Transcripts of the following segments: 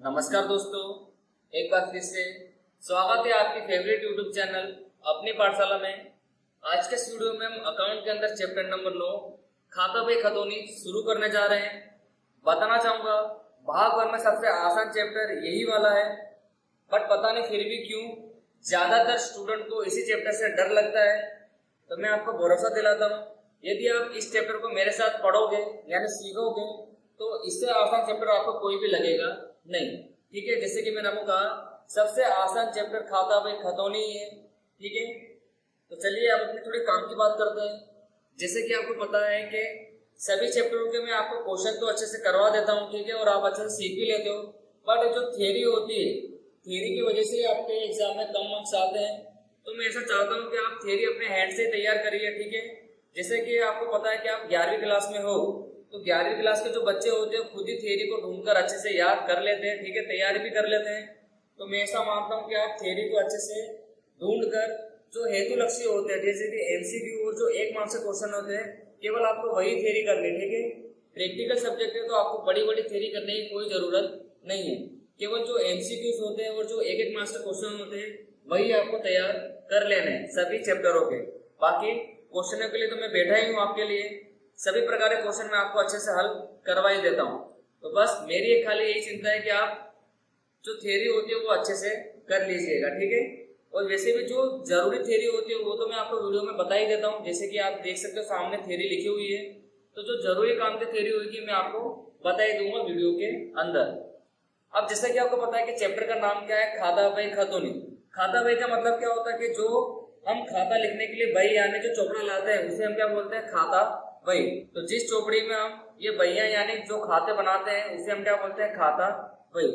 नमस्कार दोस्तों, एक बार फिर से स्वागत है आपकी फेवरेट यूट्यूब चैनल अपनी पाठशाला में। आज के इस वीडियो में हम अकाउंट के अंदर चैप्टर नंबर 9 खाता बही खतौनी शुरू करने जा रहे हैं। बताना चाहूंगा भाग 1 में सबसे आसान चैप्टर यही वाला है, बट पता नहीं फिर भी क्यों ज्यादातर स्टूडेंट को इसी चैप्टर से डर लगता है। तो मैं आपको भरोसा दिलाता हूँ, यदि आप इस चैप्टर को मेरे साथ पढ़ोगे यानी सीखोगे तो इससे आसान चैप्टर आपको कोई भी लगेगा नहीं। ठीक है, जैसे कि मैंने आपको कहा सबसे आसान चैप्टर खाता बही खतौनी ही है। ठीक है, तो चलिए आप अपनी थोड़ी काम की बात करते हैं। जैसे कि आपको पता है कि सभी चैप्टरों के मैं आपको क्वेश्चन तो अच्छे से करवा देता हूँ, ठीक है, और आप अच्छे से सीख भी लेते हो, बट जो थ्योरी होती है थ्योरी की वजह से आपके एग्जाम में कम मार्क्स आते हैं। तो मैं ऐसा चाहता हूँ कि आप थ्योरी अपने हैंड से तैयार करिए। ठीक है, जैसे कि आपको पता है कि आप 11वीं क्लास में हो, तो 11वीं क्लास के जो बच्चे होते हैं खुद ही थ्योरी को ढूंढकर अच्छे से याद कर लेते हैं, ठीक है, तैयारी भी कर लेते हैं। तो मैं ऐसा मानता हूँ कि आप थ्योरी को अच्छे से ढूंढकर जो हेतु लक्ष्य होते हैं जैसे कि एमसीक्यू और जो 1 मार्क्स के क्वेश्चन होते हैं केवल आपको वही थ्योरी करनी। ठीक है, प्रैक्टिकल सब्जेक्ट है तो आपको बड़ी बड़ी थ्योरी करने की कोई जरूरत नहीं है। केवल जो एमसीक्यूज होते हैं और जो 1 मार्क्स के क्वेश्चन होते हैं वही आपको तैयार कर लेने हैं सभी चैप्टरों के। बाकी क्वेश्चनों के लिए तो मैं बैठा ही हूँ आपके लिए, सभी प्रकार के क्वेश्चन मैं आपको अच्छे से हल करवा ही देता हूँ। तो बस मेरी एक खाली यही चिंता है कि आप जो थ्योरी होती है वो अच्छे से कर लीजिएगा। ठीक है, और वैसे भी जो जरूरी थ्योरी होती है वो तो मैं आपको वीडियो में बता ही देता हूँ। जैसे कि आप देख सकते हो सामने थ्योरी लिखी हुई है, तो जो जरूरी काम की थ्योरी होगी मैं आपको बता ही दूंगा वीडियो के अंदर। अब जैसे कि आपको पता है कि चैप्टर का नाम क्या है, खाता बही खतौनी। खाता बही का मतलब क्या होता है कि जो हम खाता लिखने के लिए बही यानी जो चोपड़ा लाते हैं उसे हम क्या बोलते हैं, खाता बही। तो जिस चोपड़ी में हम ये बहियां यानी जो खाते बनाते हैं उसे हम क्या बोलते हैं, खाता बही।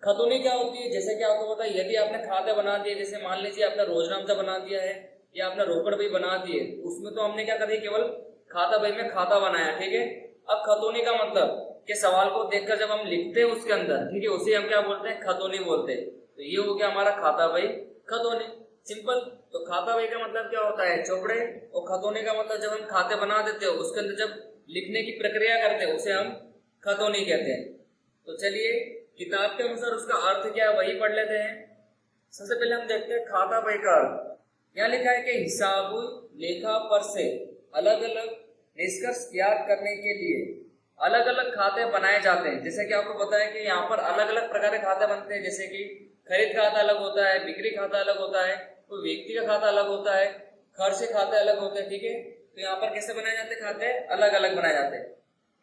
खतौनी क्या होती है, जैसे कि आपको पता है यदि आपने खाते बना दिए, जैसे मान लीजिए आपने रोजनामचा बना दिया है या आपने रोकड़ बही बना दी है, उसमें तो हमने क्या कर दिया, केवल खाता बही में खाता बनाया। ठीक है, अब खतौनी का मतलब कि सवाल को देखकर जब हम लिखते हैं उसके अंदर, ठीक है, उसे हम क्या बोलते हैं, खतौनी बोलते हैं। तो ये हो गया हमारा खाता बही खतौनी, सिंपल। तो खाता बही का मतलब क्या होता है, चौपड़े, और खतौनी का मतलब जब हम खाते बना देते हो उसके अंदर जब लिखने की प्रक्रिया करते हैं उसे हम खतौनी कहते हैं। तो चलिए किताब के अनुसार उसका अर्थ क्या है वही पढ़ लेते हैं। सबसे पहले हम देखते हैं खाता बही का अर्थ। यहाँ लिखा है कि हिसाब लेखा पर से अलग अलग निष्कर्ष ज्ञात करने के लिए अलग अलग खाते बनाए जाते हैं। जैसे कि आपको पता है कि यहाँ पर अलग अलग प्रकार के खाते बनते हैं, जैसे कि खरीद खाता अलग होता है, बिक्री खाता अलग होता है, कोई व्यक्ति का खाता अलग होता है, खर्च खाते अलग होते हैं। ठीक है, तो यहाँ पर कैसे बनाए जाते हैं, खाते अलग अलग बनाए जाते हैं।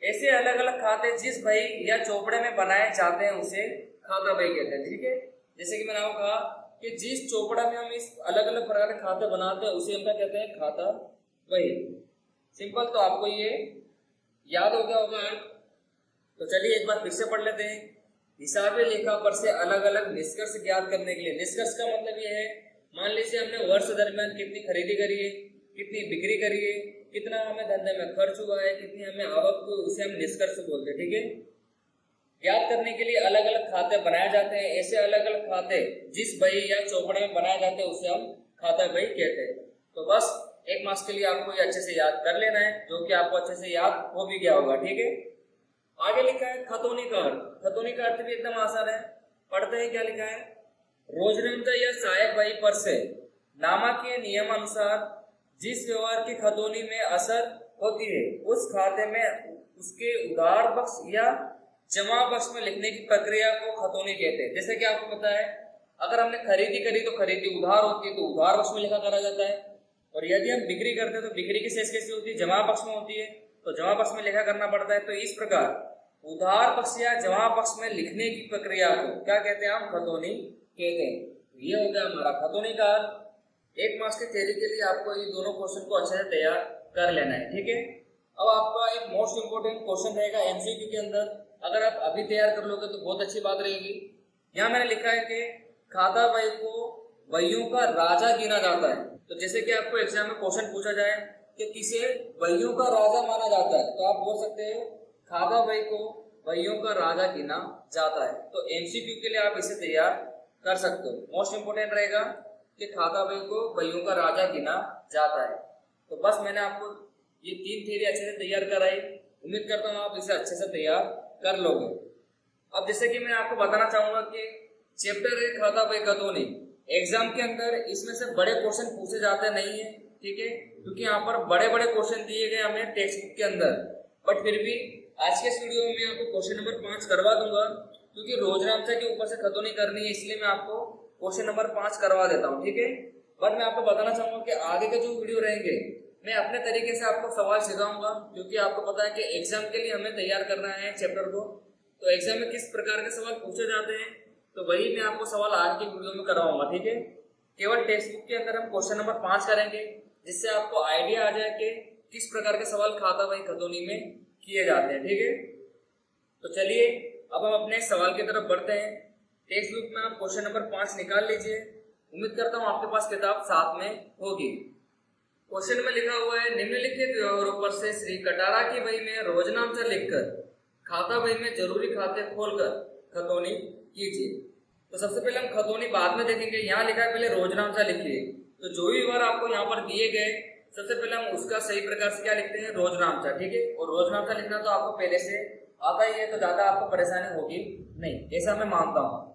ऐसे अलग अलग खाते जिस बही या चौपड़े में बनाए जाते हैं उसे खाता बही कहते हैं। ठीक है, जैसे कि मैंने आपको कहा कि जिस चौपड़ा में हम इस अलग अलग प्रकार के खाते बनाते हैं उसे हम क्या कहते हैं, खाता बही। सिंपल, तो आपको ये याद हो गया होगा अर्थ। तो चलिए एक बार फिर से पढ़ लेते हैं। हिसाब लेखा पर से अलग अलग निष्कर्ष ज्ञात करने के लिए, निष्कर्ष का मतलब ये है, मान लीजिए हमने वर्ष दरमियान कितनी खरीदी करी है, कितनी बिक्री करी है, कितना हमें धंधे में खर्च हुआ है, कितनी हमें आवक हुई, उसे हम निष्कर्ष बोलते हैं। ठीक है, ज्ञात करने के लिए अलग अलग खाते बनाए जाते हैं। ऐसे अलग अलग खाते जिस बही या चौपड़े में बनाए जाते हैं उसे हम खाता बही कहते हैं। तो बस 1 मार्क्स के लिए आपको ये अच्छे से याद कर लेना है, जो कि आपको अच्छे से याद हो भी गया होगा। ठीक है, आगे लिखा है खतौनी का अर्थ। खतौनी का अर्थ भी एकदम आसान है, पढ़ते हैं। क्या लिखा है, रोजनामचा या सहायक बही पर से नामांकीय नियम अनुसार जिस व्यवहार की खतौनी में असर होती है उस खाते में उसके उधार पक्ष या जमा पक्ष में लिखने की प्रक्रिया को खतौनी कहते हैं। जैसे कि आपको पता है अगर हमने खरीदी करी तो खरीदी उधार होती है, तो उधार पक्ष में लिखा करा जाता है। और यदि हम बिक्री करते हैं तो बिक्री की शेष कैसी होती है, जमा पक्ष में होती है, तो जमा पक्ष में लिखा करना पड़ता है। तो इस प्रकार उधार पक्ष या जमा पक्ष में लिखने की प्रक्रिया को क्या कहते हैं, हम खतौनी कहते हैं। तो ये हो गया हमारा खतौनी का अर्थ। 1 मार्क्स के थ्योरी के लिए आपको ये दोनों क्वेश्चन को अच्छे से तैयार कर लेना है। ठीक है, अब आपका एक मोस्ट इंपोर्टेंट क्वेश्चन रहेगा एमसीक्यू के अंदर, अगर आप अभी तैयार कर लोगे तो बहुत अच्छी बात रहेगी। यहाँ मैंने लिखा है कि खाता बही को बहियों का राजा गिना जाता है। तो जैसे कि आपको एग्जाम में क्वेश्चन पूछा जाए कि किसे बहियों का राजा माना जाता है, तो आप बोल सकते हो खाता बही को बहियों का राजा गिना जाता है। तो एमसीक्यू के लिए आप इसे तैयार कर सकते हो। मोस्ट इंपोर्टेंट रहेगा कि खाता बही को बहियों का राजा गिना जाता है। तो बस मैंने आपको ये 3 थ्योरी अच्छे से तैयार कराई, उम्मीद करता हूँ आप इसे अच्छे से तैयार कर लोगे। अब जैसे कि मैं आपको बताना चाहूंगा कि चैप्टर है खाता बही खतौनी, एग्जाम के अंदर इसमें से बड़े क्वेश्चन पूछे जाते नहीं है, ठीक है, क्योंकि यहाँ पर बड़े बड़े क्वेश्चन दिए गए हमें टेक्स्ट बुक के अंदर। बट फिर भी आज के इस वीडियो में मैं आपको क्वेश्चन नंबर 5 करवा दूंगा, क्योंकि रोजनामचा के ऊपर से खतौनी करनी है, इसलिए मैं आपको क्वेश्चन नंबर 5 करवा देता हूँ, ठीक है। बट मैं आपको बताना चाहूंगा कि आगे के जो वीडियो रहेंगे मैं अपने तरीके से आपको सवाल सिखाऊंगा, क्योंकि आपको पता है कि एग्जाम के लिए हमें तैयार करना है चैप्टर को, तो एग्जाम में किस प्रकार के सवाल पूछे जाते हैं तो वही मैं आपको सवाल आज की वीडियो में करवाऊंगा, ठीक है। केवल टेक्स्ट बुक के अंदर हम क्वेश्चन नंबर 5 करेंगे, जिससे आपको आइडिया आ जाए कि किस प्रकार के सवाल खाता बही खतौनी में किए जाते हैं, ठीक है। तो चलिए अब हम अपने सवाल की तरफ बढ़ते हैं। टेक्स्ट बुक में आप क्वेश्चन नंबर 5 निकाल लीजिए। उम्मीद करता हूँ आपके पास किताब साथ में होगी। क्वेश्चन में लिखा हुआ है, निम्नलिखित व्यवहारों पर से श्री कटारा की बही में रोजनामचा लिखकर खाता बही में जरूरी खाते खोलकर खतौनी कीजिए। तो सबसे पहले हम खतौनी बाद में देखेंगे, यहाँ लिखा है पहले रोजनामचा लिखिए। तो जो भी व्यवहार आपको यहाँ पर दिए गए सबसे पहले हम उसका सही प्रकार से क्या लिखते हैं, रोजनामचा, ठीक है। और रोजनामचा लिखना तो आपको पहले से आता ही है, तो ज्यादा आपको परेशानी होगी नहीं, ऐसा मैं मानता हूँ।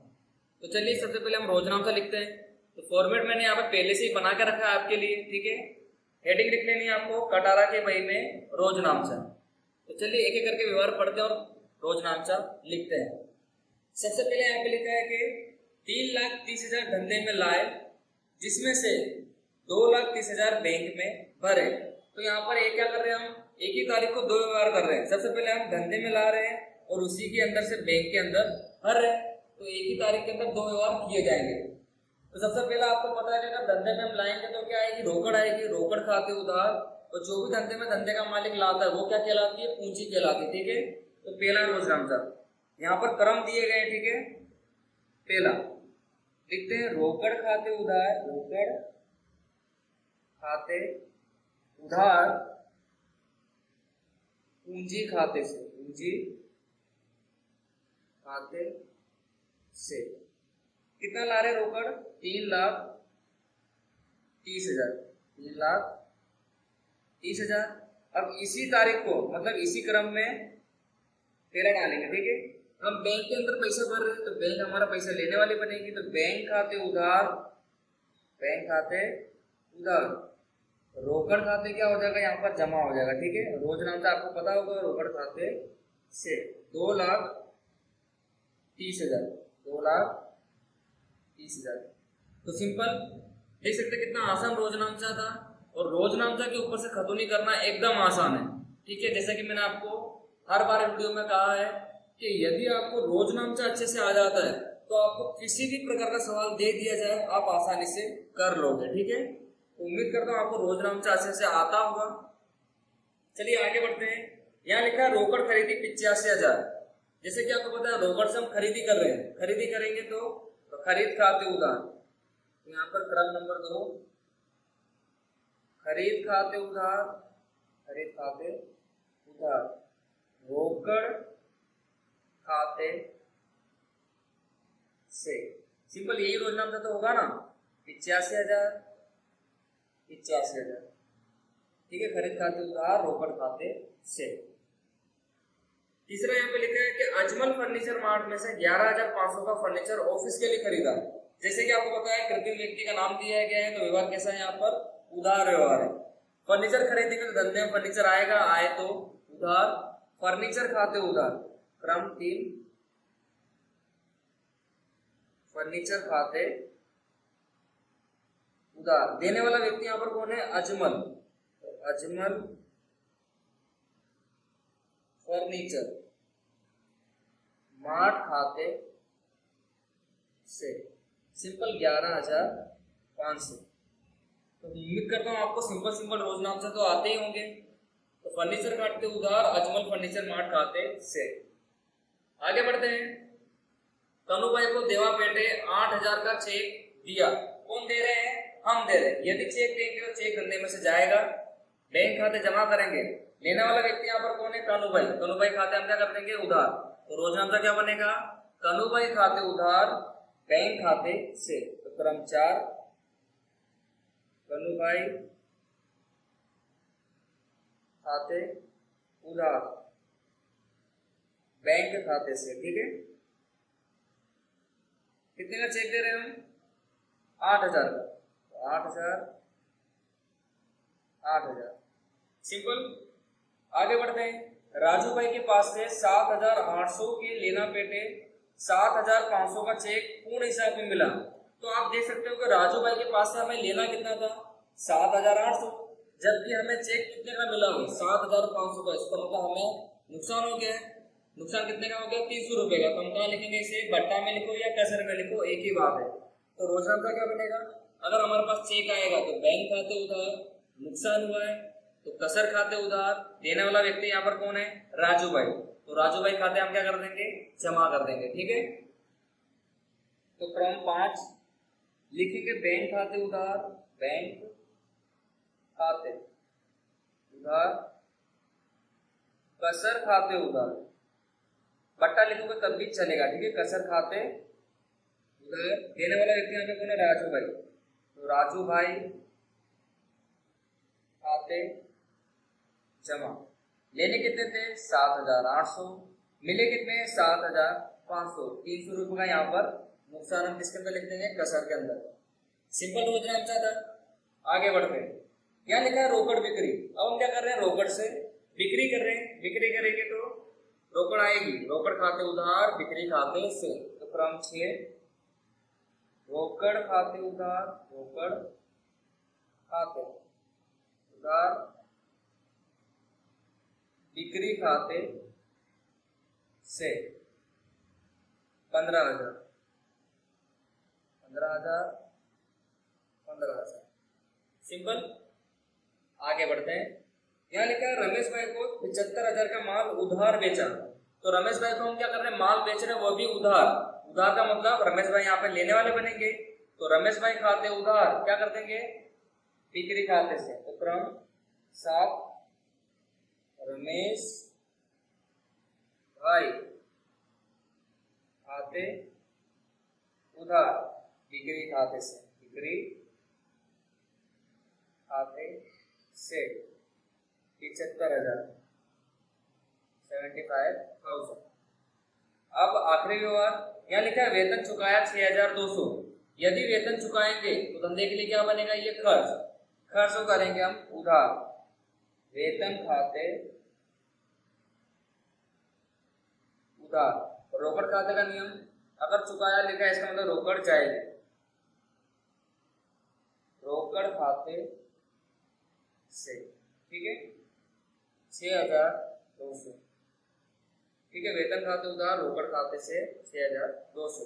तो चलिए सबसे पहले हम रोजनामचा लिखते हैं। तो फॉर्मेट मैंने यहाँ पर पहले से ही बना के रखा है आपके लिए, ठीक है। हेडिंग लिख लेनी है आपको, कटारा के बही में रोजनामचा। तो चलिए एक एक करके व्यवहार पढ़ते हैं और रोजनामचा लिखते हैं। सबसे पहले यहाँ पे लिखा है कि 3,30,000 धंधे में लाए, जिसमें से 2,30,000 बैंक में भरे। तो यहाँ पर एक क्या कर रहे हैं, हम एक ही तारीख को दो व्यवहार कर रहे हैं। सबसे पहले हम धंधे में ला रहे हैं और उसी के अंदर से बैंक के अंदर भर रहे हैं, तो एक ही तारीख के अंदर दो व्यवहार किए जाएंगे। तो सबसे पहले आपको पता है कि अगर धंधे में हम लाएंगे तो क्या आएगी, रोकड़ आएगी, रोकड़ खाते उधार। और जो भी धंधे में धंधे का मालिक लाता है वो क्या कहलाती है, पूंजी कहलाती है, ठीक है। तो पहला रोजनामचा, यहाँ पर क्रम दिए गए, ठीक है। पहला लिखते हैं रोकड़ खाते उधार, रोकड़ खाते उधार पूंजी खाते से, पूंजी खाते से कितना ला रहे रोकड़, 3,30,000, 3,30,000। अब इसी तारीख को मतलब इसी क्रम में पहला डालेंगे, ठीक है। हम बैंक के अंदर पैसा भर रहे हैं तो बैंक हमारा पैसा लेने वाली बनेगी, तो बैंक खाते उधार, बैंक खाते उधार, रोकड़ खाते क्या हो जाएगा, यहाँ पर जमा हो जाएगा, ठीक है। रोजनामचा आपको पता होगा, रोकड़ खाते से 2,30,000, 2,30,000। तो सिंपल देख सकते कितना आसान रोजनामचा था। और रोजनामचा के ऊपर से खतौनी करना एकदम आसान है, ठीक है। जैसा कि मैंने आपको हर बार वीडियो में कहा है कि यदि आपको रोजनामचा अच्छे से आ जाता है तो आपको किसी भी प्रकार का सवाल दे दिया जाए आप आसानी से कर लोगे, ठीक है। उम्मीद करता हूँ आपको रोजनामचा अच्छे से आता होगा। चलिए आगे बढ़ते हैं। यहाँ लिखा है रोकड़ खरीदी 85,000। जैसे कि आपको पता है रोकड़ से हम खरीदी कर रहे हैं, खरीदी करेंगे तो खरीद खाते उधार। तो यहाँ पर क्रम नंबर 2, खरीद खाते उधार, खरीद खाते उधार, रोकड़ खाते से। सिंपल यही रोजनामचा तो होगा ना, 85,000, 85,000, ठीक है। खरीद खाते उधार, रोकड़ खाते से। तीसरा यहाँ पे लिखा है कि अजमल फर्नीचर मार्ट में से 11,500 का फर्नीचर ऑफिस के लिए खरीदा। जैसे कि आपको पता है कृत्रिम व्यक्ति का नाम दिया गया है, तो व्यवहार कैसा है, यहाँ पर उधार व्यवहार है। फर्नीचर खरीदेंगे तो धंधे में फर्नीचर आएगा, आए तो उधार, फर्नीचर खाते उधार, क्रम 3, फर्नीचर खाते उधार। देने वाला व्यक्ति यहाँ पर कौन है, अजमल, तो अजमल फर्नीचर मार्ट खाते से। सिंपल 11,500। तो उम्मीद करता हूँ आपको सिंपल सिंपल रोजनामचा तो आते ही होंगे। तो फर्नीचर खाते उधार, अजमल फर्नीचर मार्ट खाते से। आगे बढ़ते हैं। तनु भाई को देवा पेटे 8,000 का चेक दिया। कौन दे रहे हैं, हम दे रहे हैं। यदि चेक देंगे तो चेक धंधे में से जाएगा, बैंक खाते जमा करेंगे। लेने वाला व्यक्ति यहाँ पर कौन है, कनु भाई। कनु भाई खाते हम क्या कर देंगे, उधार। तो रोजनामचा क्या बनेगा, कनु भाई खाते उधार, बैंक खाते से। तो क्रम 4, कनु भाई खाते उधार, बैंक खाते से, ठीक है। कितने का चेक दे रहे हैं हम? 8,000 का। 8,000 8,000 सिंपल। आगे बढ़ते हैं। राजू भाई के पास से 7,800 के लेना पेटे 7,500 का चेक पूर्ण हिसाब में मिला। तो आप देख सकते हो कि राजू भाई के पास से हमें लेना कितना था? 7,800, जबकि हमें चेक कितने का मिला हुआ? 7,500 का। इसका मतलब हमें नुकसान हो गया है। नुकसान कितने का हो गया? 300 रुपए का। तो हम कहाँ लिखेंगे इसे? बट्टा में लिखो या कसर में लिखो, एक ही बात है। तो रोजाना का क्या बनेगा? अगर हमारे पास चेक आएगा तो बैंक खाते उधार, नुकसान हुआ है तो कसर खाते उधार, देने वाला व्यक्ति यहाँ पर कौन है? राजू भाई। तो राजू भाई खाते हम क्या कर देंगे? जमा कर देंगे। ठीक है, तो क्रम 5 लिखेंगे बैंक खाते उधार, बैंक खाते उधार, कसर खाते उधार। बट्टा लिखोगे तब भी चलेगा। ठीक है, कसर खाते उधार, देने वाला व्यक्ति यहाँ पे कौन है? राजू भाई। तो राजू भाई खाते जमा। लेने कितने थे? 7,800। मिले कितने? 7,500। 300 रुपये का यहाँ पर नुकसान हम किसके अंदर लिख देंगे? कसर के अंदर। सिंपल रोज नाम था। आगे बढ़ते हैं। यहाँ लिखा है रोकड़ बिक्री। अब हम क्या कर रहे हैं? रोकड़ से बिक्री कर रहे हैं। बिक्री करेंगे तो रोकड़ आएगी। रोकड़ खाते उधार, बिक्री खाते से। तो क्रम 6 रोकड़ खाते उधार, रोकड़ खाते उधार, बिक्री खाते से 15,000 15,000 15,000। सिंपल। आगे बढ़ते हैं। यहाँ लिखा है रमेश भाई को 75,000 का माल उधार बेचा। तो रमेश भाई को हम क्या कर रहे हैं? माल बेच रहे हैं, वो भी उधार। उधार का मतलब रमेश भाई यहाँ पे लेने वाले बनेंगे। तो रमेश भाई खाते उधार क्या कर देंगे? बिक्री खाते से। तो क्रम 7 रमेश भाई खाते उधार, बिक्री खाते से, बिक्री खाते से 75,000 75,000। अब आखिरी व्यवहार यहाँ लिखा है वेतन चुकाया 6,200। यदि वेतन चुकाएंगे तो धंधे के लिए क्या बनेगा? ये खर्च। खर्च को करेंगे हम उधार। वेतन खाते उधार। रोकड़ खाते का नियम, अगर चुकाया लिखा है इसका मतलब रोकड़ जाएगी। रोकड़ खाते से। ठीक है, 6,200। ठीक है, वेतन खाते उधार, रोकड़ खाते से 6,200।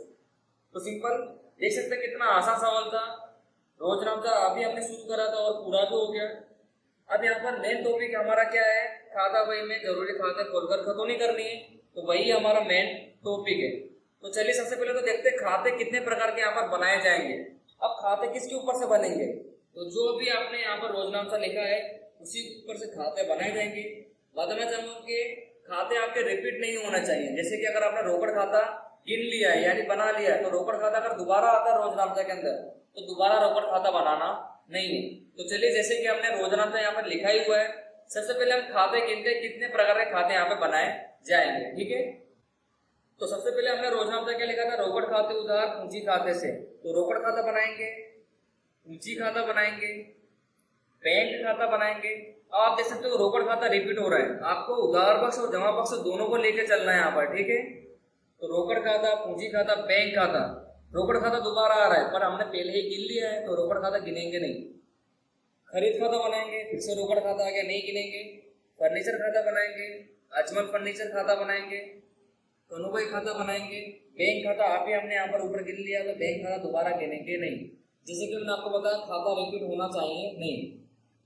तो सिंपल देख सकते हैं कितना आसान सवाल था। रोज नाम था अभी हमने शुरू करा था और पूरा भी हो गया। अब यहाँ पर मेन टॉपिक हमारा क्या है? खाता बही में जरूरी खाते खोलकर खतौनी करनी है। तो वही हमारा मेन टॉपिक है। तो चलिए सबसे पहले तो देखते हैं खाते कितने प्रकार के यहाँ पर बनाए जाएंगे। अब खाते किसके ऊपर से बनेंगे? तो जो भी आपने यहाँ पर रोजनामा लिखा है उसी ऊपर से खाते बनाए जाएंगे। बताना चाहूंगा कि खाते आपके रिपीट नहीं होना चाहिए। जैसे कि अगर आपने रोकड़ खाता गिन लिया है यानी बना लिया है, तो रोकड़ खाता अगर दोबारा आता है रोजनामा के अंदर तो दोबारा रोकड़ खाता बनाना नहीं है। तो चलिए जैसे कि हमने रोजनामा यहाँ पर लिखा ही हुआ है, सबसे पहले हम खाते गिनते कितने प्रकार के खाते यहाँ पे बनाए जाएंगे। ठीक है, तो सबसे पहले हमने रोजनामा क्या लिखा था? रोकड़ खाते उधार पूंजी खाते से। तो रोकड़ खाता बनाएंगे, पूंजी खाता बनाएंगे, बैंक खाता बनाएंगे। अब आप देख सकते हो रोकड़ खाता रिपीट हो रहा है, आपको उधार पक्ष और जमा पक्ष दोनों को लेकर चलना है यहाँ पर। ठीक है, तो रोकड़ खाता, पूंजी खाता, बैंक खाता। रोकड़ खाता दोबारा आ रहा है पर हमने पहले ही गिन लिया है तो रोकड़ खाता गिनेंगे नहीं। खरीद खाता बनाएंगे, फिर से रोकड़ खाता आ गया, नहीं गिनेंगे। फर्नीचर खाता बनाएंगे, अजमल फर्नीचर खाता बनाएंगे, कनुभाई खाता बनाएंगे। बैंक खाता आप ही हमने यहाँ पर ऊपर गिन लिया तो बैंक खाता दोबारा गिनेंगे नहीं। जैसे कि मैंने आपको बताया खाता रिपीट होना चाहिए नहीं,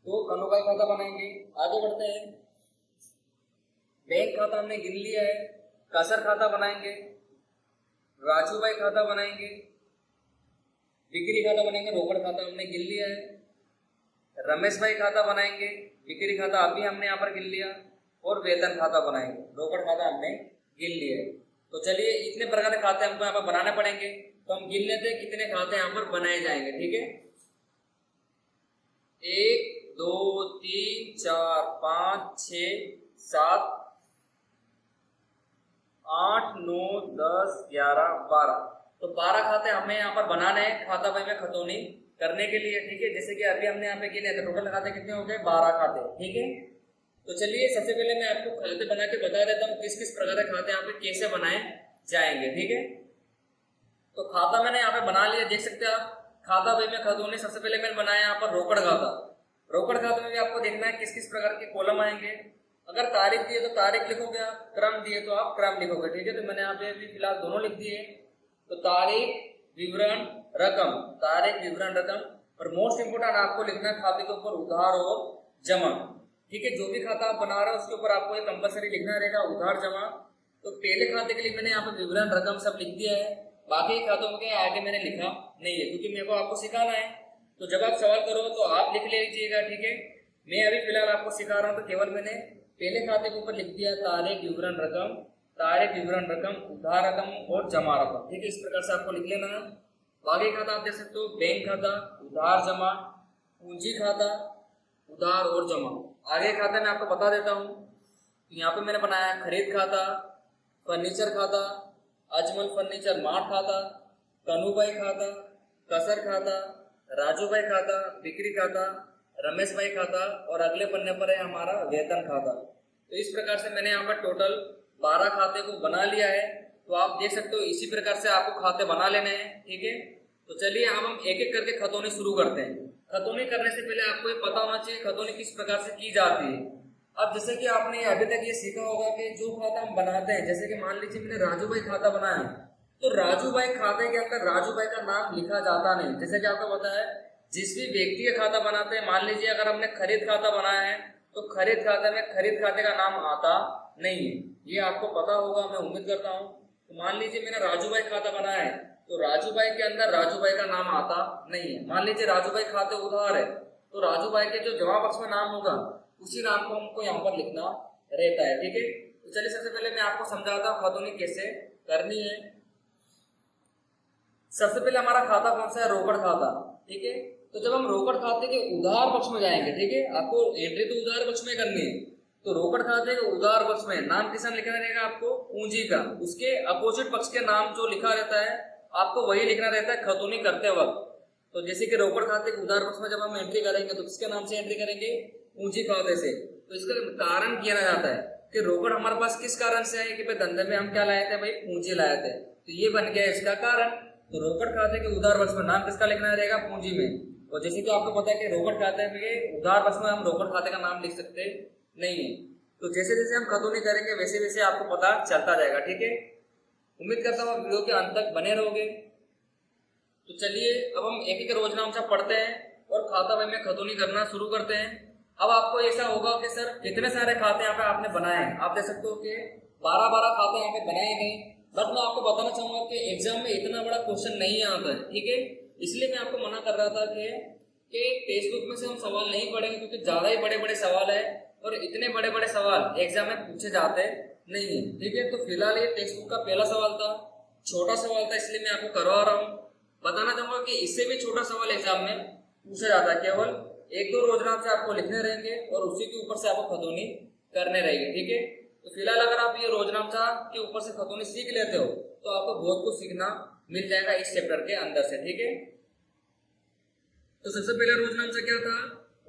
तो कनुभाई खाता बनाएंगे। आगे बढ़ते हैं, बैंक खाता हमने गिन लिया है। कसर खाता बनाएंगे, राजू भाई खाता बनाएंगे, बिक्री खाता बनाएंगे, रोकड़ खाता हमने गिन लिया है। रमेश भाई खाता बनाएंगे, बिक्री खाता अभी हमने यहाँ पर गिन लिया, और वेतन खाता बनाएंगे, रोकड़ खाता हमने गिन लिया है। तो चलिए इतने प्रकार के खाते हमको यहाँ पर बनाने पड़ेंगे, तो हम गिन लेते हैं कितने खाते यहाँ पर बनाए जाएंगे। ठीक है, 1 2 3 4 5 6 7 8 9 10 11 12 तो 12 खाते हमें यहाँ पर बनाने हैं खाता बही में खतौनी करने के लिए, ठीक है। जैसे कि अभी हमने यहाँ पे गिने तो टोटल खाते कितने हो गए, 12 खाते, ठीक है। तो चलिए सबसे पहले मैं आपको खाते बना के बता देता हूँ किस किस प्रकार के खाते यहाँ पे कैसे बनाए जाएंगे, ठीक है। तो खाता मैंने यहाँ पे बना लिया, देख सकते हैं आप। खाता बही में खतौनी सबसे पहले मैंने बनाया यहाँ पर रोकड़ खाता। रोकड़ खाते में भी आपको देखना है किस किस प्रकार के कॉलम आएंगे। अगर तारीख दिए तो तारीख लिखोगे आप, क्रम दिए तो आप क्रम लिखोगे, ठीक है। तो मैंने यहाँ पे अभी फिलहाल दोनों लिख दिए। तो तारीख, विवरण, रकम, तारीख, विवरण, रकम। और मोस्ट इंपोर्टेंट आपको लिखना है खाते के ऊपर उधार और जमा, ठीक है। जो भी खाता आप बना रहे हो उसके ऊपर आपको ये कंपलसरी लिखना रहेगा, उधार जमा। तो पहले खाते के लिए मैंने यहाँ पे विवरण, रकम सब लिख दिया है। बाकी खातों के आगे मैंने लिखा नहीं है क्योंकि मेरे को आपको सिखाना है। तो जब आप सवाल करो तो आप लिख लीजिएगा, ठीक है। मैं अभी फिलहाल आपको सिखा रहा हूँ तो केवल मैंने पहले खाते के ऊपर लिख दिया तारीख, विवरण, रकम, तारीख, विवरण, रकम, उधार रकम और जमा रकम, ठीक है। इस प्रकार से आपको लिख लेना है। बाकी खाता आप देख सकते हो, बैंक खाता, उधार जमा, पूंजी खाता, उधार और जमा। आगे खाता मैं आपको बता देता हूँ। यहाँ पे मैंने बनाया खरीद खाता, फर्नीचर खाता, अजमल फर्नीचर मार्ट खाता, कन्हूभाई खाता, कसर खाता, राजू भाई खाता, बिक्री खाता, रमेश भाई खाता और अगले पन्ने पर है हमारा वेतन खाता। तो इस प्रकार से मैंने यहाँ पर टोटल 12 खाते को बना लिया है। तो आप देख सकते हो इसी प्रकार से आपको खाते बना लेने हैं, ठीक है। तो चलिए अब हम एक एक करके खतौनी शुरू करते हैं। खतौनी करने से पहले आपको ये पता होना चाहिए खतौनी किस प्रकार से की जाती है। अब जैसे कि आपने अभी तक ये सीखा होगा कि जो खाता हम बनाते हैं, जैसे कि मान लीजिए मैंने राजू भाई खाता बनाया, तो राजू भाई खाते के अंदर राजू भाई का नाम लिखा जाता नहीं। जैसे कि आपको पता है जिस भी व्यक्ति का खाता बनाते हैं, मान लीजिए अगर हमने खरीद खाता बनाया है तो खरीद खाते में खरीद खाते का नाम आता नहीं है, ये आपको पता होगा, मैं उम्मीद करता हूँ। तो मान लीजिए मैंने राजू भाई खाता बनाया है तो राजू भाई के अंदर राजू भाई का नाम आता नहीं है। मान लीजिए राजू भाई खाते उधार है तो राजू भाई के जो जमा बक्स में नाम होगा उसी नाम को हमको यहाँ पर लिखना रहता है, ठीक है। तो चलिए सबसे पहले मैं आपको समझाता हूँ खतौनी कैसे करनी है। सबसे पहले हमारा खाता कौन सा है, रोकड़ खाता, ठीक है। तो जब हम रोकड़ खाते के उधार पक्ष में जाएंगे, ठीक है, आपको एंट्री तो उधार पक्ष में करनी है। तो रोकड़ खाते के उधार पक्ष में नाम किसान लिखना रहेगा आपको, पूंजी का, उसके अपोजिट पक्ष के नाम जो लिखा रहता है आपको वही लिखना रहता है खतौनी करते वक्त। तो जैसे कि रोकड़ खाते के उधार पक्ष में जब हम एंट्री करेंगे तो किसके नाम से एंट्री करेंगे, पूंजी खाते से। तो इसका कारण किया जाता है कि रोकड़ हमारे पास किस कारण से है कि भाई धंधे में हम क्या लाए थे, भाई पूंजी लाए थे, तो ये बन गया इसका कारण। तो रोकड़ खाते के उधार पक्ष में नाम किसका लिखना रहेगा, पूंजी में। और जैसे कि आपको पता है कि रोकड़ खाते में उधार पक्ष में हम रोकड़ खाते का नाम लिख सकते नहीं है। तो जैसे जैसे हम खतौनी करेंगे वैसे वैसे आपको पता चलता जाएगा, ठीक है। उम्मीद करता हूँ वीडियो के अंत तक बने रहोगे। तो चलिए अब हम एक एक रोजनामचा पढ़ते हैं और खाता बही में खतौनी करना शुरू करते हैं। अब आपको ऐसा होगा कि सर कितने सारे खाते यहाँ पे आपने बनाए हैं। आप देख सकते हो कि 12 खाते यहाँ पे बनाए गए। बट मैं आपको बताना चाहूंगा कि एग्जाम में इतना बड़ा क्वेश्चन नहीं आता है, ठीक है। इसलिए मैं आपको मना कर रहा था कि टेक्स्ट बुक में से हम सवाल नहीं पढ़ेंगे क्योंकि ज्यादा ही बड़े बड़े सवाल है और इतने बड़े बड़े सवाल एग्जाम में पूछे जाते नहीं है, ठीक है। तो फिलहाल ये टेक्स्ट बुक का पहला सवाल था, छोटा सवाल था, इसलिए मैं आपको करवा रहा हूँ। बताना चाहूंगा कि इससे भी छोटा सवाल एग्जाम में पूछा जाता है। केवल 1-2 रोजनाम से आपको लिखने रहेंगे और उसी के ऊपर से आपको खतौनी करने रहेंगे, ठीक है। तो फिलहाल अगर आप ये रोजनामचा के ऊपर से खतौनी सीख लेते हो तो आपको बहुत कुछ सीखना मिल जाएगा इस चैप्टर के अंदर से, ठीक है। तो सबसे पहला रोजनामचा क्या था,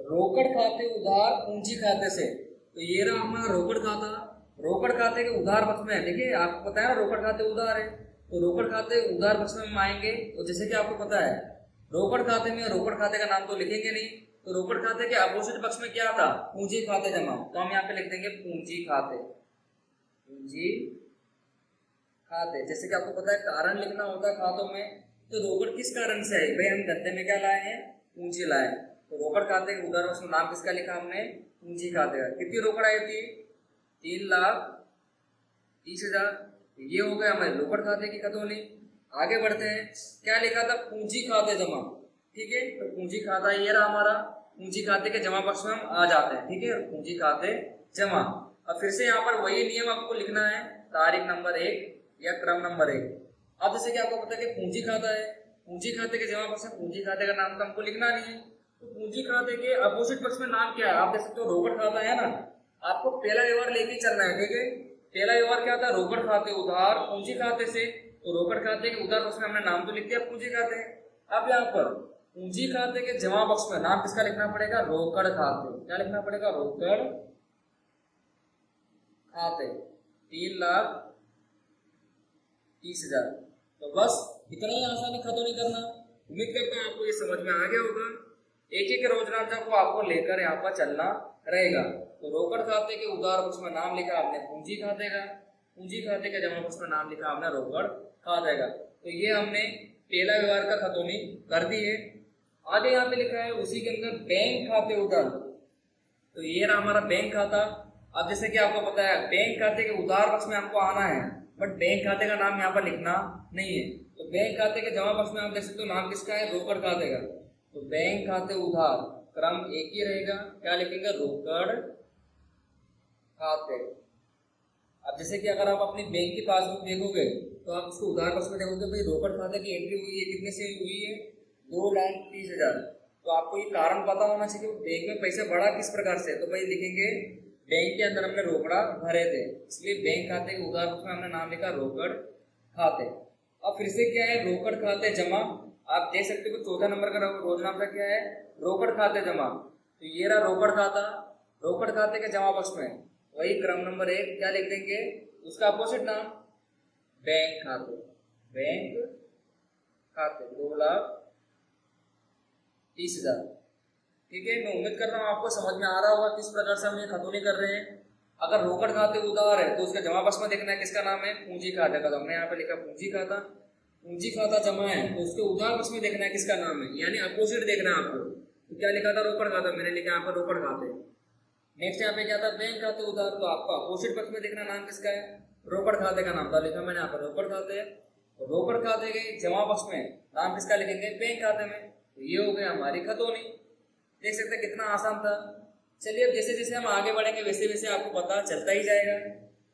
रोकड़ खाते उधार पूंजी खाते से। तो ये रहा हमारा रोकड़ खाता। रोकड़ खाते के उधार पक्ष में, देखिए आपको पता है ना रोकड़ खाते उधार है, तो रोकड़ खाते उधार पक्ष में हम आएंगे। तो जैसे कि आपको पता है रोकड़ खाते में रोकड़ खाते का नाम तो लिखेंगे नहीं, तो रोकड़ खाते के अपोजिट पक्ष में क्या था, पूंजी खाते जमा। तो हम यहाँ पे लिख देंगे पूंजी खाते, पूंजी खाते। जैसे कि आपको पता है कारण लिखना होता है खातों में, तो रोकड़ किस कारण से है, भाई हम धंधे में क्या लाए हैं, पूंजी लाए। तो रोकड़ खाते के उधार पक्ष में नाम किसका लिखा हमने, पूंजी खाते का। कितनी रोकड़ आई थी, 3,30,000। ये हो गया हमारे रोकड़ खाते की खतौनी। आगे बढ़ते हैं, क्या लिखा था, पूंजी खाते जमा, ठीक है। तो पूंजी खाता ये रहा हमारा, पूंजी खाते के जमा पक्ष में हम आ जाते हैं, ठीक है, पूंजी खाते जमा। अब फिर से यहाँ पर वही नियम आपको लिखना है, तारीख नंबर 1 या क्रम नंबर 1। अब जैसे कि आपको पता है कि पूंजी खाता है, पूंजी खाते के जमा पक्ष में पूंजी खाते का नाम तो हमको लिखना नहीं है। तो पूंजी खाते के अपोजिट पक्ष में नाम क्या है, आप देख सकते हो रोकड़ खाता है ना, आपको पहला व्यवहार लेके चलना है, ठीक है। पहला व्यवहार क्या था, रोकड़ खाते उधार पूंजी खाते से। तो रोकड़ खाते के उधार पक्ष में हमने नाम तो लिख दिया पूंजी खाते। अब यहाँ पर पूंजी खाते के जमा पक्ष में नाम किसका लिखना पड़ेगा? रोकड़ खाते। क्या लिखना पड़ेगा? रोकड़ खाते 3,30,000। तो बस इतना ही आसान है, खतौनी करना। उम्मीद करता हूँ आपको ये समझ में आ गया होगा। एक एक रोजनामा को आपको लेकर यहाँ पर चलना रहेगा। तो रोकड़ खाते के उधार पक्ष में नाम लिखा आपने पूंजी खाते का, पूंजी खाते के जमा पक्ष में नाम लिखा आपने रोकड़ खाते का। तो ये हमने पहला व्यवहार का खतौनी कर दी है। आगे यहाँ पे लिखा है उसी के अंदर बैंक खाते उधार। तो ये रहा हमारा बैंक खाता। अब जैसे कि आपको पता है बैंक खाते के उधार पक्ष में हमको आना है, बट बैंक खाते का नाम यहाँ पर लिखना नहीं है। तो बैंक खाते के जमा पक्ष में आप देख सकते हो नाम किसका है? रोकड़ खाते का। तो बैंक खाते उधार क्रम एक ही रहेगा। क्या लिखेंगे? रोकड़ खाते। अब जैसे कि अगर आप अपनी बैंक की पासबुक देखोगे तो आप उसको उधार पक्ष में देखोगे भाई रोकड़ खाते की एंट्री हुई है, कितने से हुई है? 2,30,000। तो आपको ये कारण पता होना चाहिए कि बैंक में पैसा बढ़ा किस प्रकार से। तो भाई लिखेंगे बैंक के अंदर हमने रोकड़ा भरे थे, इसलिए बैंक खाते के उधार पक्ष में हमने नाम लिखा रोकड़ खाते। अब फिर से क्या है? रोकड़ खाते जमा। आप देख सकते हो चौथा नंबर का रोजनामा क्या है? रोकड़ खाते जमा। तो ये रहा रोकड़ खाता। रोकड़ खाते के जमा पक्ष में वही क्रम नंबर 1 क्या लिख देंगे? उसका अपोजिट नाम बैंक खाते। बैंक खाते 2,30,000। ठीक है, मैं उम्मीद कर रहा हूँ आपको समझ में आ रहा होगा किस प्रकार से हम ये खतौनी कर रहे हैं। अगर रोकड़ खाते उधार है तो उसके जमा पक्ष में देखना है किसका नाम है? पूंजी खाते का। तो हमने यहाँ पे लिखा पूंजी खाता। पूंजी खाता जमा है तो उसके उधार पक्ष में देखना है किसका नाम है, यानी अपोजिट देखना है आपको। तो क्या लिखा था? रोकड़ खाता। मैंने लिखा यहाँ पर रोकड़ खाते। नेक्स्ट यहाँ पे क्या था? बैंक खाते उधार। तो आपको अपोजिट पक्ष में देखना नाम किसका है? रोकड़ खाते का नाम था, लिखा मैंने यहाँ पर रोकड़ खाते। रोकड़ खाते के जमा पक्ष में नाम किसका लिखेंगे? बैंक खाते में। तो ये हो गया हमारी खतौनी। देख सकते हैं कितना आसान था। चलिए अब जैसे जैसे हम आगे बढ़ेंगे वैसे वैसे आपको पता चलता ही जाएगा।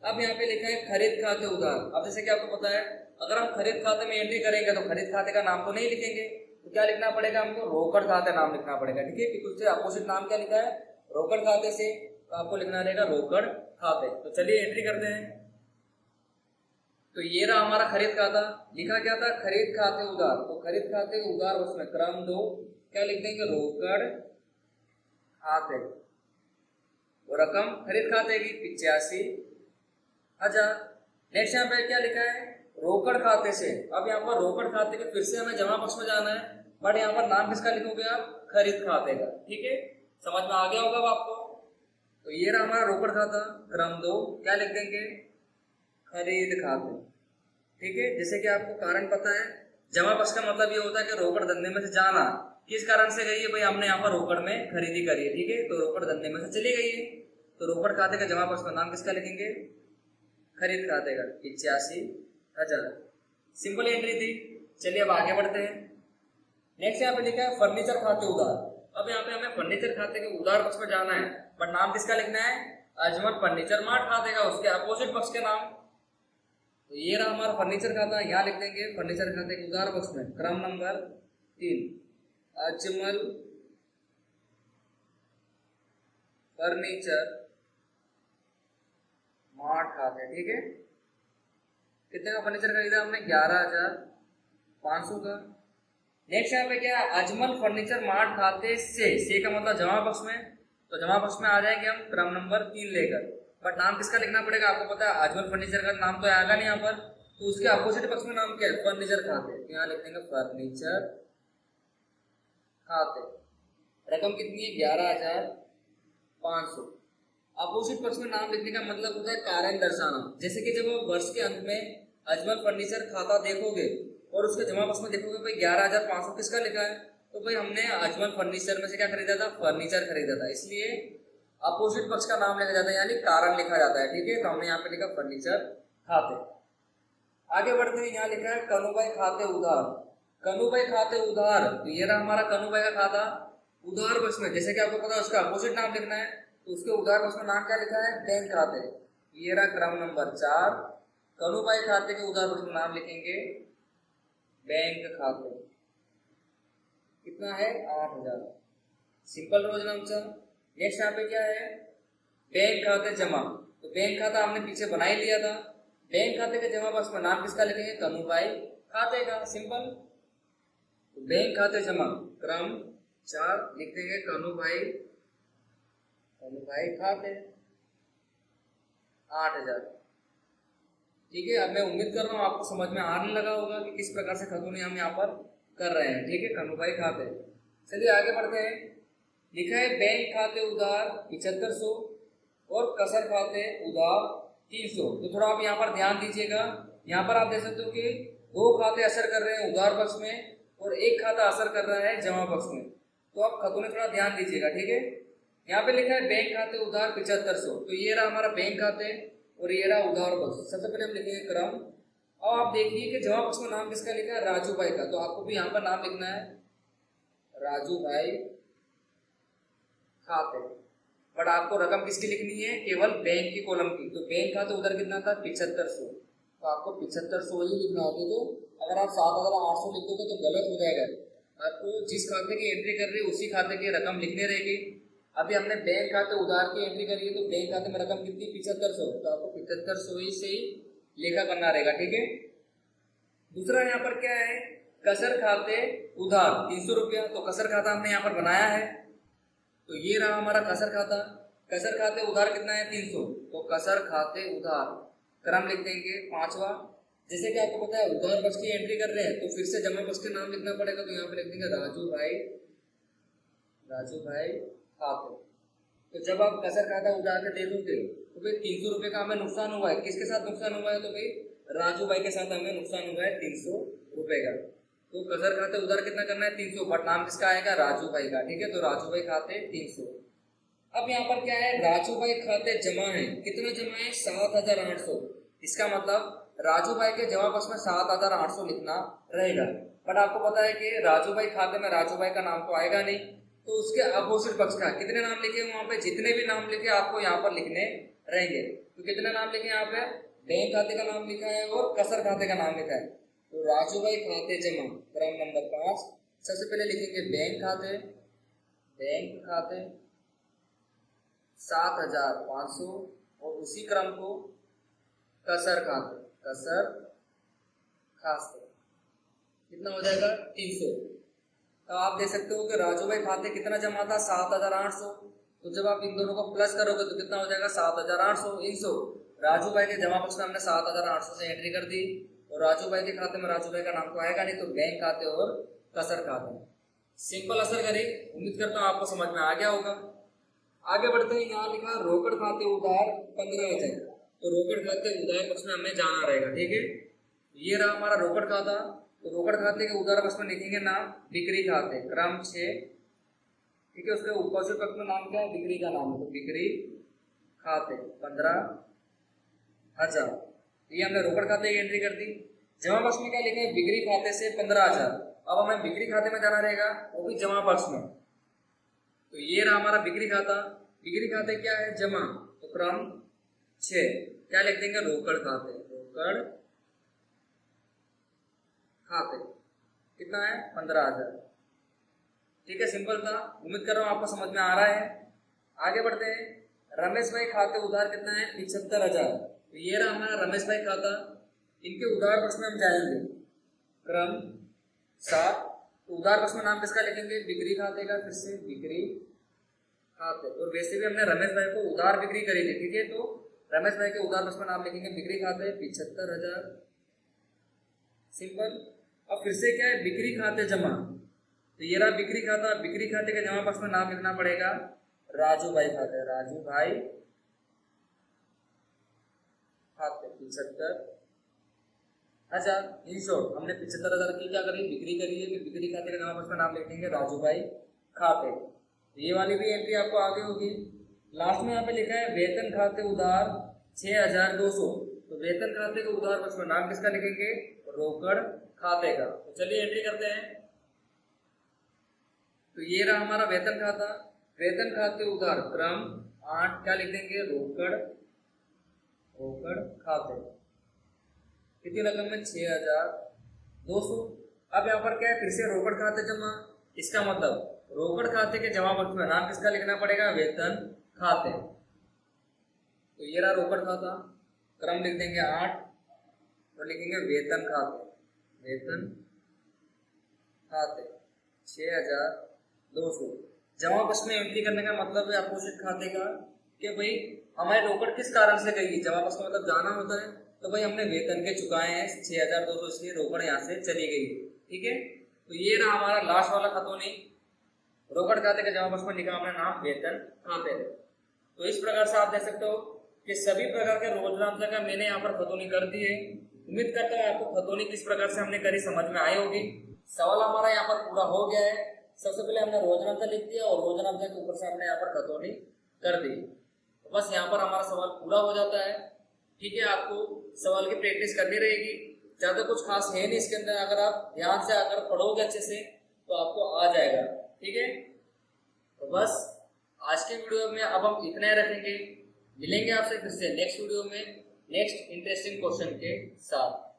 अब यहाँ पे लिखा है खरीद खाते उधार। अब जैसे कि आपको पता है अगर हम खरीद खाते में एंट्री करेंगे तो खरीद खाते का नाम तो नहीं लिखेंगे, तो क्या लिखना पड़ेगा? हमको रोकड़ खाते नाम लिखना पड़ेगा। ठीक है, क्योंकि उससे अपोजिट नाम क्या लिखा है? रोकड़ खाते से। तो आपको लिखना रहेगा रोकड़ खाते। तो चलिए एंट्री करते हैं। तो ये रहा हमारा खरीद खाता। लिखा क्या था? खरीद खाते उधार। तो खरीद खाते उधार उसमें क्रम 2 क्या लिख देंगे? रोकड़ खाते। वो रकम खरीद खाते की 85,000। नेक्स्ट यहाँ पे क्या लिखा है? रोकड़ खाते से। अब यहाँ पर रोकड़ खाते के फिर से हमें जमा पक्ष में जाना है, बट यहाँ पर नाम किसका लिखोगे आप? खरीद खाते का। ठीक है, समझ में आ गया होगा अब आपको। तो ये रहा हमारा रोकड़ खाता क्रम 2 क्या लिख देंगे? खरीद खाते। ठीक है, जैसे कि आपको कारण पता है जमा पक्ष का मतलब ये होता है कि रोकड़ धंधे में से जाना। किस कारण से गई है? भाई हमने यहाँ पर रोकड़ में खरीदी करी है। ठीक है, तो रोकड़ धंधे में से चली गई है। तो रोकड़ खाते का जमा पक्ष में नाम किसका लिखेंगे? खरीद खाते का 85,000। सिंपल एंट्री थी। चलिए अब आगे बढ़ते हैं। नेक्स्ट यहाँ पे लिखा है फर्नीचर खाते उधार। अब यहाँ पे हमें फर्नीचर खाते के उधार पक्ष में जाना है, बट नाम किसका लिखना है? अजमल फर्नीचर मार्ट खाते का, उसके अपोजिट पक्ष के नाम। तो ये रहा हमारा फर्नीचर खाता। यहाँ लिख देंगे फर्नीचर खाते के उधार पक्ष में क्रम नंबर 3 अजमल फर्नीचर मार्ट खाते। ठीक है, कितने का फर्नीचर खरीदा हमने? 11,500 का। नेक्स्ट यहाँ पे क्या है? अजमल फर्नीचर मार्ट खाते से का मतलब जमा पक्ष में। तो जमा पक्ष में आ जाएंगे हम क्रम नंबर 3 लेकर, बट नाम किसका लिखना पड़ेगा? आपको पता है अजमल फर्नीचर का नाम तो आएगा नहीं यहाँ पर, तो उसके अपोजिट पक्ष में नाम क्या है? फर्नीचर खाते। यहाँ लिख देंगे फर्नीचर खाते। रकम कितनी है? 11,500। अपोजिट पक्ष में नाम लिखने का मतलब होता है कारण दर्शाना। जैसे कि जब आप वर्ष के अंत में अजमल फर्नीचर खाता देखोगे और उसके जमा पक्ष में देखोगे भाई 11,500 किसका लिखा है, तो भाई हमने अजमल फर्नीचर में से क्या खरीदा था? फर्नीचर खरीदा था, इसलिए अपोजिट पक्ष का नाम लिखा जाता है, यानी कारण लिखा जाता है। ठीक है, तो हमने यहाँ पे लिखा फर्नीचर खाते। आगे बढ़ते हैं। यहाँ लिखा है कनुभाई खाते उधार। कनुभाई खाते उधार। तो ये रहा हमारा कनुभाई का खाता उधार पक्ष में। जैसे कि आपको पता है उसका अपोजिट नाम लिखना है, तो उसके उधार पक्ष में नाम क्या लिखा है? बैंक खाते। ये रहा क्रम नंबर 4 कनुभाई खाते के उधार पक्ष में नाम लिखेंगे बैंक खाते। कितना है? 8,000। सिंपल रोजनामा। नेक्स्ट यहाँ पे क्या है? बैंक खाते जमा। तो बैंक खाता हमने पीछे बना ही लिया था, बैंक खाते के जमा बॉक्स में नाम किसका लिखेंगे? कन्हूभाई खाते का। सिंपल। तो बैंक खाते जमा क्रम 4 लिख देंगे कन्हूभाई खाते 8000। ठीक है, अब मैं उम्मीद कर रहा हूँ आपको समझ में आने लगा होगा कि किस प्रकार से खतौनी हम यहाँ पर कर रहे हैं। ठीक है, कन्हूभाई खाते। चलिए आगे बढ़ते हैं। लिखा है बैंक खाते उधार 7500 और कसर खाते उधार 300। तो थोड़ा आप यहाँ पर ध्यान दीजिएगा। यहाँ पर आप देख सकते हो कि 2 खाते असर कर रहे हैं उधार पक्ष में और 1 खाता असर कर रहा है जमा पक्ष में। तो आप खतौनी थोड़ा ध्यान दीजिएगा। ठीक है, यहाँ पे लिखा है बैंक खाते उधार 7500। तो ये रहा हमारा बैंक खाते और ये रहा उधार पक्ष। सबसे पहले हम लिखेंगे क्रम। और आप देखिए कि जमा पक्ष में नाम किसका लिखा है? राजू भाई का। तो आपको भी यहाँ पर नाम लिखना है राजू भाई खाते। बट आपको रकम किसकी लिखनी है? केवल बैंक की कॉलम की। तो बैंक खाते उधर कितना था? 7500। तो आपको 7500 ही लिखना होता। तो अगर आप 7800 लिख दोगे तो गलत हो जाएगा। आपको जिस खाते की एंट्री कर रही है उसी खाते की रकम लिखनी रहेगी। अभी हमने बैंक खाते उधार की एंट्री करी है, तो बैंक खाते में रकम कितनी? 7500। तो आपको 7500 ही से ही लेखा करना रहेगा। ठीक है। दूसरा यहाँ पर क्या है? कसर खाते उधार 300 रुपया। तो कसर खाता हमने यहाँ पर बनाया है। तो ये रहा हमारा कसर खाता। कसर खाते उधार कितना है? 300। तो कसर खाते उधार क्रम लिख देंगे 5वां। जैसे कि आपको पता है उधार पक्ष की एंट्री कर रहे हैं तो फिर से जमा पक्ष के नाम लिखना पड़ेगा। तो यहाँ पे लिख देंगे राजू भाई खाते। तो जब आप कसर खाता उधार के दे दोगे तो भाई 300 रुपये का हमें नुकसान हुआ है। किसके साथ नुकसान हुआ है? तो भाई राजू भाई के साथ हमें नुकसान हुआ है 300 रुपये का। तो कसर खाते उधार कितना करना है? 300। बट नाम किसका आएगा? राजू भाई का। ठीक है, तो राजू भाई खाते 300। अब यहाँ पर क्या है? राजू भाई खाते जमा है। कितना जमा है? 7800। इसका मतलब राजू भाई के जमा पक्ष में 7800 लिखना रहेगा। बट आपको पता है कि राजू भाई खाते में राजू भाई का नाम तो आएगा नहीं। तो उसके अपोजिट पक्ष का कितने नाम लिखे? वहां पे जितने भी नाम लिखे आपको यहाँ पर लिखने रहेंगे। तो कितने नाम लिखे यहाँ पे? बैंक खाते का नाम लिखा है और कसर खाते का नाम लिखा है। तो राजू भाई खाते जमा क्रम नंबर 5। सबसे पहले लिखेंगे बैंक खाते 7500 और उसी क्रम को कसर खाते कितना हो जाएगा? 300। तो आप देख सकते हो कि राजू भाई खाते कितना जमा था? 7800। तो जब आप इन दोनों को प्लस करोगे तो कितना हो जाएगा? 7800 राजू भाई के जमा पक्ष में हमने 7800 से एंट्री कर दी। और राजू भाई के खाते में राजू भाई का नाम तो आएगा नहीं, तो बैंक खाते और कसर खाते। सिंपल असर करें। उम्मीद करता हूँ आपको समझ में आ गया होगा। आगे बढ़ते हैं। यहाँ लिखा रोकड़ खाते उधार 15,000। तो रोकड़ खाते उधार पक्ष में हमें जाना रहेगा। ठीक है, ये रहा हमारा रोकड़ खाता। तो रोकड़ खाते के उधार पक्ष में लिखेंगे नाम बिक्री खाते क्रम 6। ठीक है, उसके अपोजिट पक्ष में नाम क्या है? बिक्री का नाम है। तो बिक्री खाते 15,000। ये हमने रोकड़ खाते की एंट्री कर दी। जमा पक्ष में क्या लिखा है? बिक्री खाते से 15,000। अब हमें बिक्री खाते में जाना रहेगा, वो भी जमा पक्ष में। तो ये रहा हमारा बिक्री खाता। बिक्री खाते क्या है? जमा। तो क्रम 6 क्या लिख देंगे? रोकड़ खाते कितना है? 15,000। ठीक है, सिंपल था। उम्मीद कर रहा हूँ आपको समझ में आ रहा है। आगे बढ़ते हैं। रमेश भाई खाते उधार कितना है? 75,000। तो ये रहा हमारा रमेश भाई खाता। इनके उधार पक्ष में हम जाएंगे क्रम 7। तो उधार पक्ष में नाम किसका लिखेंगे? बिक्री खाते का। फिर से बिक्री खाते। और वैसे भी हमने रमेश भाई को उधार बिक्री करी थी। ठीक है, तो रमेश भाई के उधार पक्ष में नाम लिखेंगे बिक्री खाते 75,000। सिंपल। अब फिर से क्या है? बिक्री खाते जमा। तो ये रहा बिक्री खाता। बिक्री खाते के जमा पक्ष में नाम लिखना पड़ेगा राजू भाई खाते 75,000। इन शॉर्ट हमने 75,000 की क्या करी? बिक्री करी है। कि बिक्री खाते के जमा पक्ष में नाम लिखेंगे राजू भाई खाते। ये वाली भी एंट्री आपको आगे होगी। लास्ट में यहाँ पे लिखा है वेतन खाते उधार 6,200। तो वेतन खाते के उधार पक्ष में नाम किसका लिखेंगे? रोकड़ खाते का। तो चलिए एंट्री करते हैं। तो ये रहा हमारा वेतन खाता। वेतन खाते उधार क्रम 8 क्या लिख देंगे? रोकड़ खाते। कितनी रकम में? 6,200। अब यहाँ पर क्या है? फिर से रोकड़ खाते जमा। इसका मतलब रोकड़ खाते के जमा पक्ष में नाम किसका लिखना पड़ेगा? वेतन खाते। तो ये रहा रोकड़ खाता। क्रम लिख देंगे 8 और लिखेंगे वेतन खाते, वेतन खाते 6200। जमा बस में एंट्री करने का मतलब है अपोजिट खाते का कि भाई हमारी रोकड़ किस कारण से गई। जमा बस का मतलब जाना होता है, तो भाई हमने वेतन के चुकाए हैं 6200, इसलिए रोकड़ यहाँ से चली गई। ठीक है, तो ये रहा हमारा लास्ट वाला खतौनी। रोकड़ खाते का जमा बस में लिखा हमने नाम वेतन खाते। तो इस प्रकार से आप देख सकते हो कि सभी प्रकार के रोजनामचा का मैंने यहाँ पर खतौनी कर दी है। उम्मीद करता हूँ आपको खतौनी किस प्रकार से हमने करी समझ में आई होगी। सवाल हमारा यहाँ पर पूरा हो गया है। सबसे पहले हमने रोजनामचा लिख दिया और रोजनामचा के ऊपर से हमने यहाँ पर खतौनी कर दी। तो बस यहाँ पर हमारा सवाल पूरा हो जाता है। ठीक है, आपको सवाल की प्रैक्टिस करनी रहेगी, ज्यादा कुछ खास है नहीं इसके अंदर। अगर आप ध्यान से अगर पढ़ोगे अच्छे से तो आपको आ जाएगा। ठीक है, तो बस आज के वीडियो में अब हम इतना ही रखेंगे। मिलेंगे आपसे फिर से नेक्स्ट वीडियो में नेक्स्ट इंटरेस्टिंग क्वेश्चन के साथ।